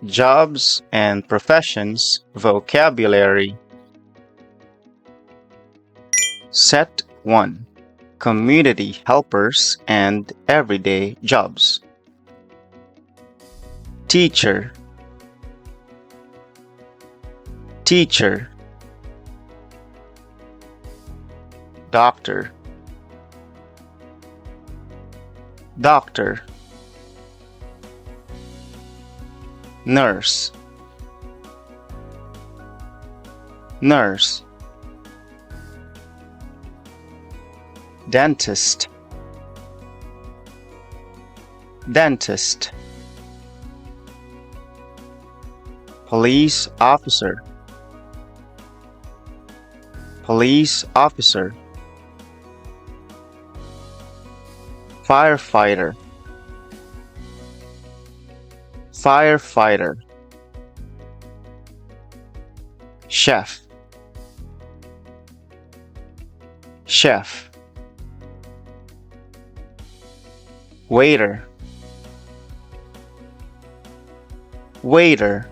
Jobs and professions vocabulary. Set 1. Community helpers and everyday jobs. Teacher. Teacher. Doctor. Doctor. Nurse. Nurse. Dentist. Dentist. Police officer. Police officer. Firefighter. Firefighter. Chef. Chef. Waiter. Waiter.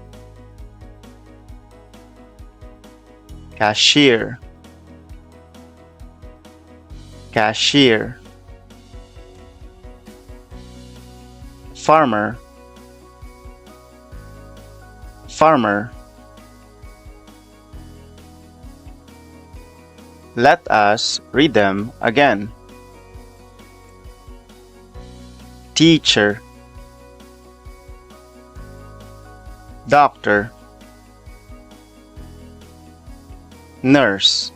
Cashier. Cashier. Farmer. Farmer. Let us read them again. Teacher. Doctor. Nurse.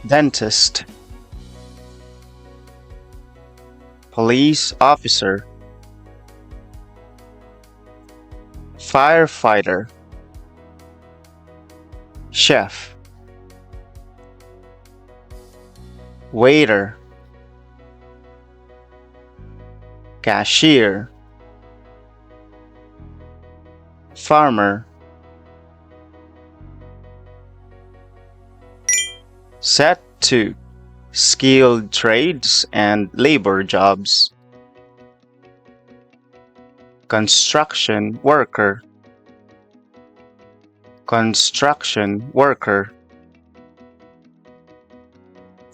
Dentist. Police officer. Firefighter. Chef. Waiter. Cashier. Farmer. Set 2. Skilled trades and labor jobs. Construction worker. Construction worker.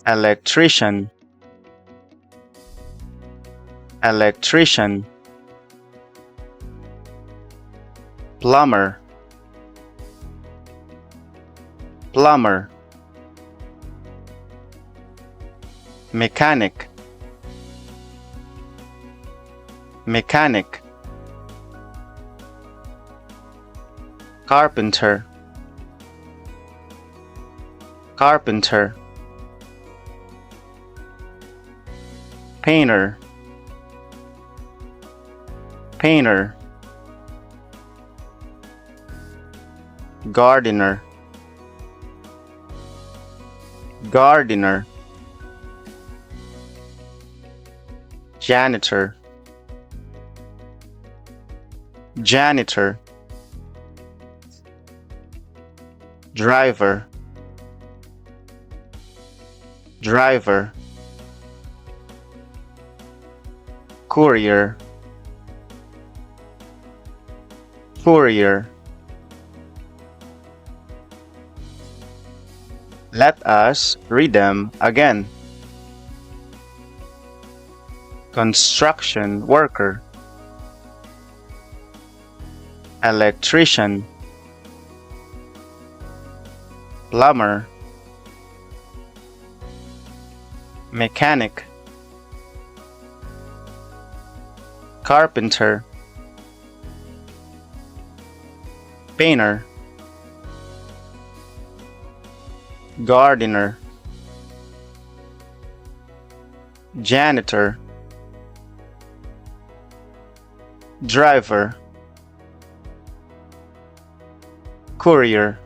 Electrician. Electrician. Plumber. Plumber. Mechanic. Mechanic. Carpenter. Carpenter. Painter. Painter. Gardener. Gardener. Janitor. Janitor. Driver. Driver. Courier. Courier. Let us read them again. Construction worker. Electrician. Plumber. Mechanic. Carpenter. Painter. Gardener. Janitor. Driver. Courier.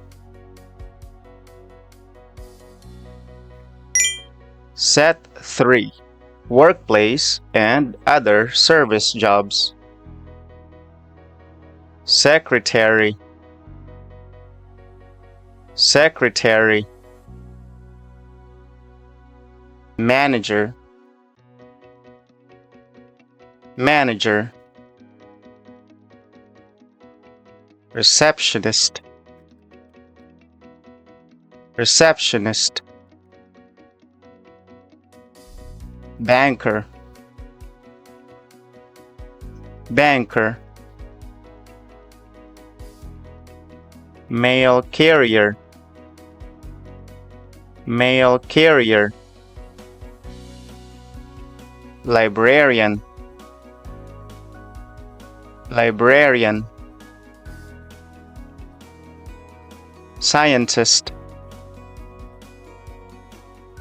Set 3. Workplace and other service jobs. Secretary. Secretary. Manager. Manager. receptionist, receptionist, banker, banker, mail carrier, mail carrier, librarian, librarian, scientist,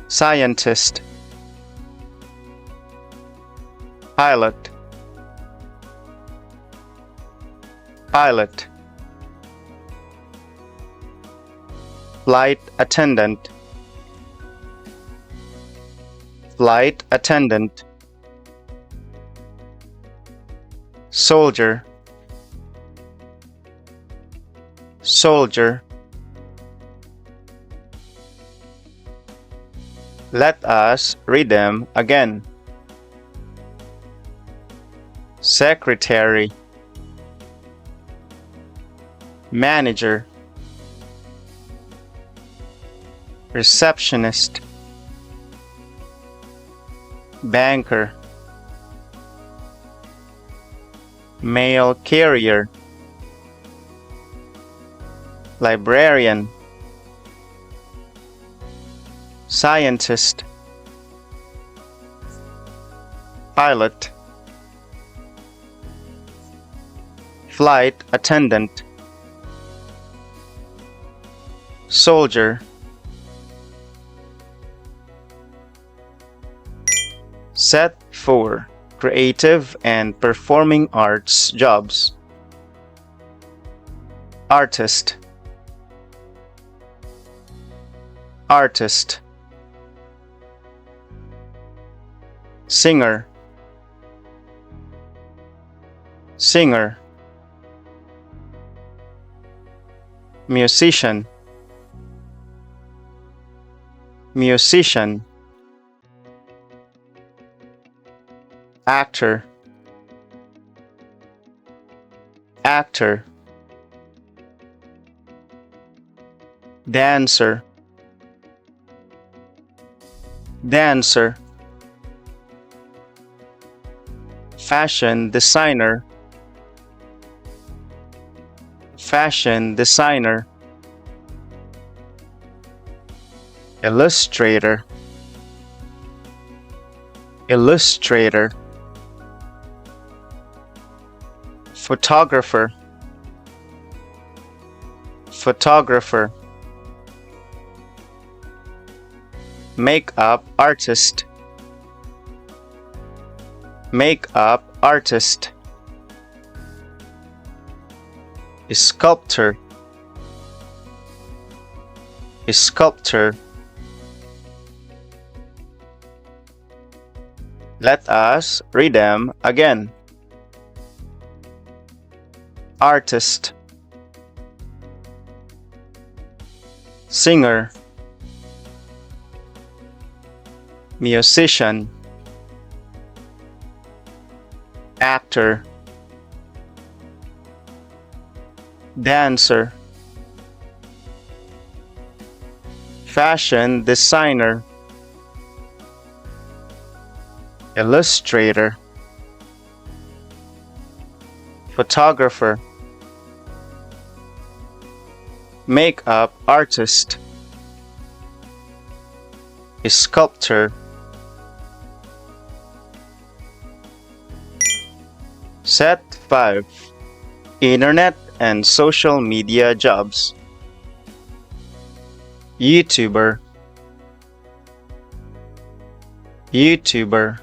scientist, pilot, pilot, flight attendant, flight attendant, soldier, soldier. Let us read them again. Secretary, manager, receptionist, banker, mail carrier, librarian, scientist, pilot, flight attendant, soldier. Set 4. Creative and performing arts jobs. Artist, artist, singer, singer, musician, musician, actor, actor, dancer, dancer, fashion designer, fashion designer, illustrator, illustrator, photographer, photographer, makeup artist, makeup artist, sculptor, sculptor. Let us read them again. Artist, singer, musician, actor, dancer, fashion designer, illustrator, photographer, makeup artist, sculptor. Set 5. Internet and social media jobs. YouTuber, YouTuber,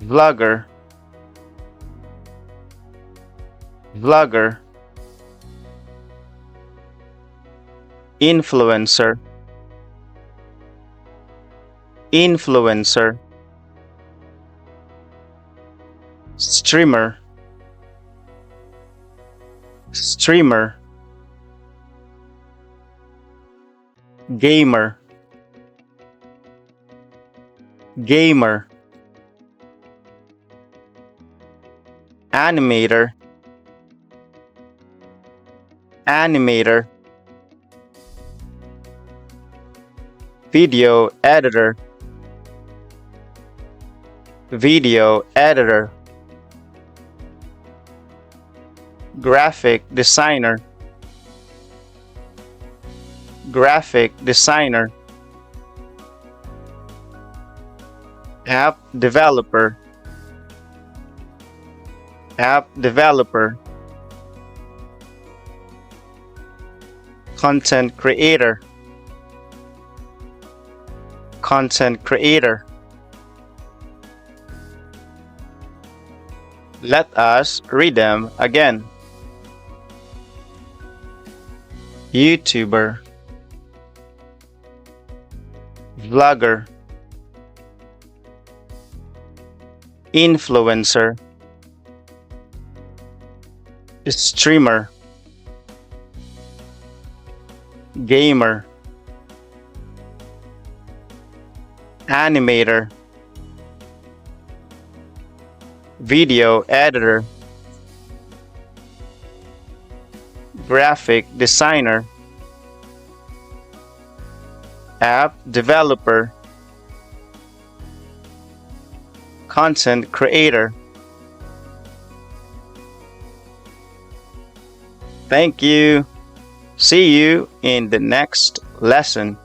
vlogger, vlogger, influencer, influencer, streamer, streamer, gamer, gamer, animator, animator, video editor, video editor, graphic designer, graphic designer, app developer, app developer, content creator, content creator. Let us read them again. YouTuber, vlogger, influencer, streamer, gamer, animator, video editor, graphic designer, app developer, content creator. Thank you. See you in the next lesson.